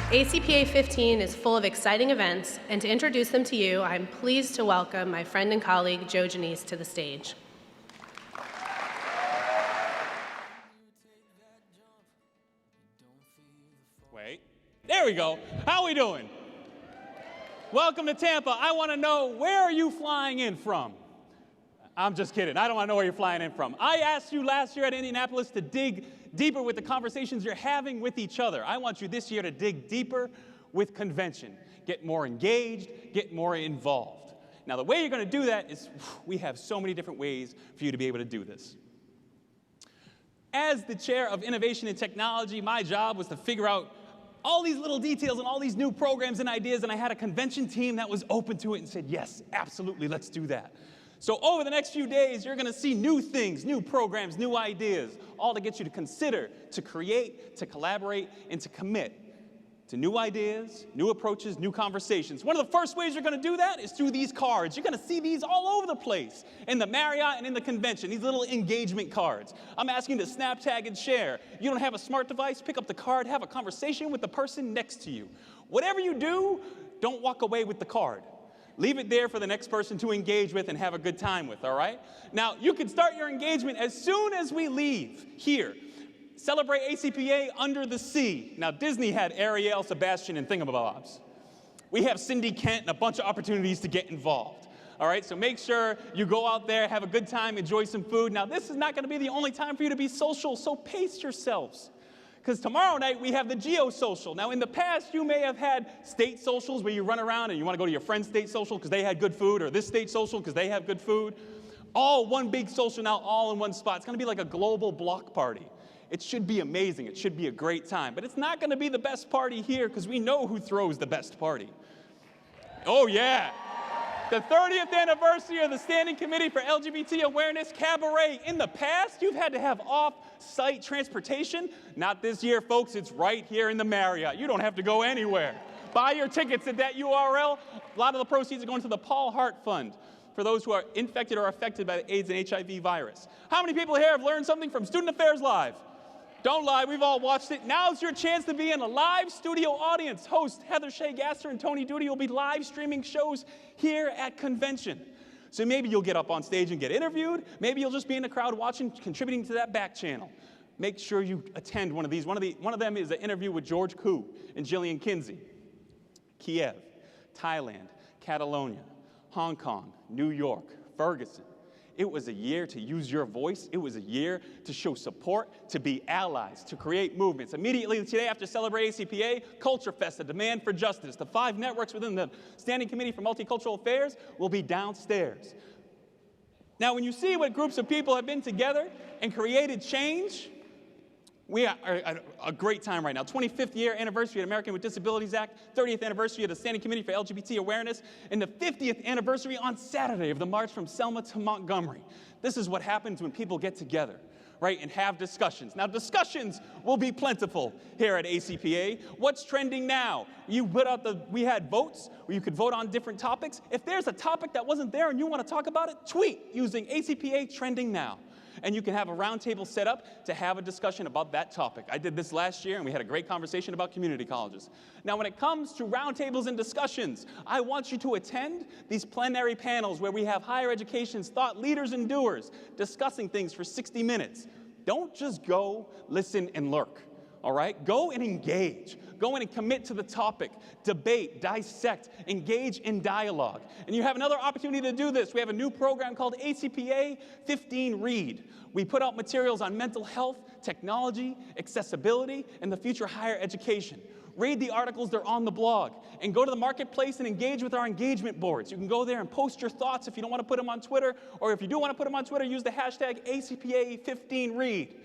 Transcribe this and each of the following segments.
ACPA 15 is full of exciting events, and to introduce them to you, I'm pleased to welcome my friend and colleague, Joe Ginese, to the stage. Wait, there we go. How are we doing? Welcome to Tampa. I want to know, where are you flying in from? I'm just kidding. I don't want to know where you're flying in from. I asked you last year at Indianapolis to dig deeper with the conversations you're having with each other. I want you this year to dig deeper with convention. Get more engaged, get more involved. Now, the way you're going to do that is, we have so many different ways for you to be able to do this. As the chair of innovation and technology, my job was to figure out all these little details and all these new programs and ideas, and I had a convention team that was open to it and said, yes, absolutely, let's do that. So over the next few days, you're going to see new things, new programs, new ideas, all to get you to consider, to create, to collaborate, and to commit to new ideas, new approaches, new conversations. One of the first ways you're going to do that is through these cards. You're going to see these all over the place, in the Marriott and in the convention, these little engagement cards. I'm asking you to snap, tag, and share. You don't have a smart device, pick up the card, have a conversation with the person next to you. Whatever you do, don't walk away with the card. Leave it there for the next person to engage with and have a good time with, all right? Now, you can start your engagement as soon as we leave here. Celebrate ACPA under the sea. Now, Disney had Ariel, Sebastian, and Thingamabobs. We have Cindy Kent and a bunch of opportunities to get involved. All right, so make sure you go out there, have a good time, enjoy some food. Now, this is not going to be the only time for you to be social, so pace yourselves. Because tomorrow night, we have the Geo-Social. Now, in the past, you may have had state socials where you run around and you want to go to your friend's state social because they had good food, or this state social because they have good food. All one big social now, all in one spot. It's going to be like a global block party. It should be amazing. It should be a great time. But it's not going to be the best party here because we know who throws the best party. Oh, yeah. The 30th anniversary of the Standing Committee for LGBT Awareness Cabaret. In the past, you've had to have off-site transportation. Not this year, folks. It's right here in the Marriott. You don't have to go anywhere. Buy your tickets at that URL. A lot of the proceeds are going to the Paul Hart Fund for those who are infected or affected by the AIDS and HIV virus. How many people here have learned something from Student Affairs Live? Don't lie, we've all watched it. Now's your chance to be in a live studio audience. Hosts Heather Shea Gasser and Tony Duty will be live streaming shows here at convention. So maybe you'll get up on stage and get interviewed. Maybe you'll just be in the crowd watching, contributing to that back channel. Make sure you attend one of these. One of them is an interview with George Koo and Jillian Kinsey. Kiev, Thailand, Catalonia, Hong Kong, New York, Ferguson. It was a year to use your voice. It was a year to show support, to be allies, to create movements. Immediately today after Celebrate ACPA, Culture Fest, a demand for justice. The 5 networks within the Standing Committee for Multicultural Affairs will be downstairs. Now, when you see what groups of people have been together and created change, we are at a great time right now. 25th year anniversary of the American with Disabilities Act, 30th anniversary of the Standing Committee for LGBT Awareness, and the 50th anniversary on Saturday of the March from Selma to Montgomery. This is what happens when people get together, right, and have discussions. Now, discussions will be plentiful here at ACPA. What's trending now? We had votes where you could vote on different topics. If there's a topic that wasn't there and you want to talk about it, tweet using ACPA Trending Now. And you can have a roundtable set up to have a discussion about that topic. I did this last year, and we had a great conversation about community colleges. Now, when it comes to roundtables and discussions, I want you to attend these plenary panels where we have higher education's thought leaders and doers discussing things for 60 minutes. Don't just go, listen, and lurk, all right? Go and engage. Go in and commit to the topic, debate, dissect, engage in dialogue. And you have another opportunity to do this. We have a new program called ACPA 15 Read. We put out materials on mental health, technology, accessibility, and the future of higher education. Read the articles, they're on the blog. And go to the marketplace and engage with our engagement boards. You can go there and post your thoughts if you don't want to put them on Twitter, or if you do want to put them on Twitter, use the hashtag ACPA 15 Read.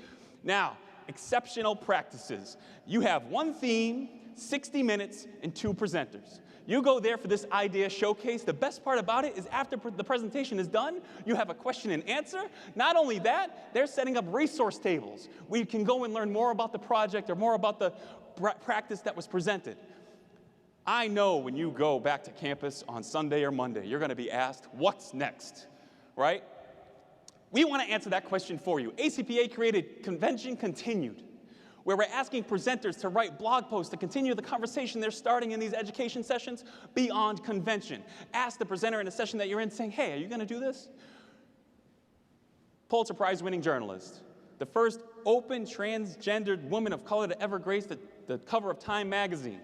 Now, exceptional practices. You have one theme, 60 minutes, and 2 presenters. You go there for this idea showcase. The best part about it is after the presentation is done, you have a question and answer. Not only that, they're setting up resource tables where you can go and learn more about the project or more about the practice that was presented. I know when you go back to campus on Sunday or Monday, you're going to be asked, what's next, right? We want to answer that question for you. ACPA created Convention Continued. where we're asking presenters to write blog posts to continue the conversation they're starting in these education sessions beyond convention. Ask the presenter in a session that you're in saying, hey, are you going to do this? Pulitzer Prize-winning journalist, the first open transgendered woman of color to ever grace the cover of Time magazine,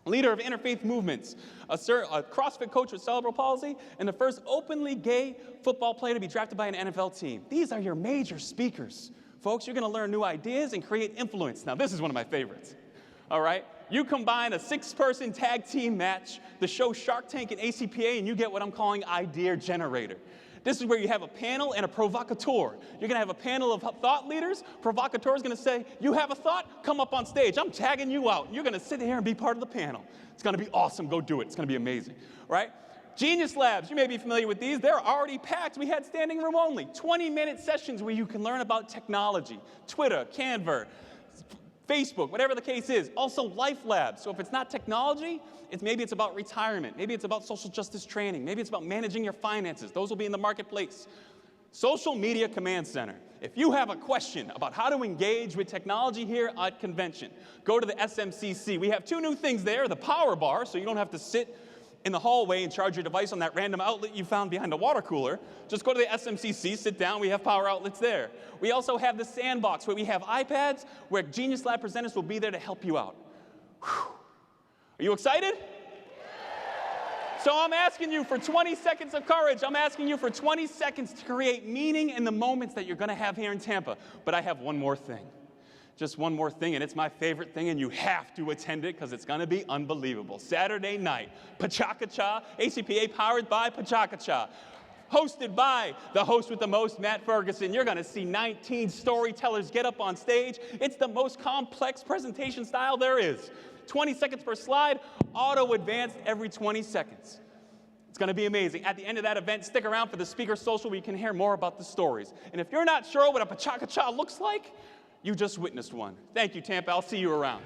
leader of interfaith movements, a CrossFit coach with cerebral palsy, and the first openly gay football player to be drafted by an NFL team. These are your major speakers. Folks, you're going to learn new ideas and create influence. Now, this is one of my favorites, all right? You combine a 6-person tag team match, the show Shark Tank and ACPA, and you get what I'm calling Idea Generator. This is where you have a panel and a provocateur. You're going to have a panel of thought leaders. Provocateur is going to say, you have a thought? Come up on stage. I'm tagging you out. You're going to sit here and be part of the panel. It's going to be awesome. Go do it. It's going to be amazing, right? Genius Labs, you may be familiar with these. They're already packed. We had standing room only. 20-minute sessions where you can learn about technology, Twitter, Canva, Facebook, whatever the case is. Also Life Labs. So if it's not technology, maybe it's about retirement. Maybe it's about social justice training. Maybe it's about managing your finances. Those will be in the marketplace. Social Media Command Center. If you have a question about how to engage with technology here at convention, go to the SMCC. We have 2 new things there, the power bar, so you don't have to sit in the hallway and charge your device on that random outlet you found behind a water cooler. Just go to the SMCC, sit down, we have power outlets there. We also have the sandbox where we have iPads where Genius Lab presenters will be there to help you out. Whew. Are you excited? So I'm asking you for 20 seconds of courage. I'm asking you for 20 seconds to create meaning in the moments that you're going to have here in Tampa. But I have one more thing. Just one more thing, and it's my favorite thing, and you have to attend it because it's going to be unbelievable. Saturday night, PechaKucha, ACPA powered by PechaKucha. Hosted by the host with the most, Matt Ferguson. You're going to see 19 storytellers get up on stage. It's the most complex presentation style there is. 20 seconds per slide, auto-advanced every 20 seconds. It's going to be amazing. At the end of that event, stick around for the speaker social where you can hear more about the stories. And if you're not sure what a PechaKucha looks like, you just witnessed one. Thank you, Tampa. I'll see you around.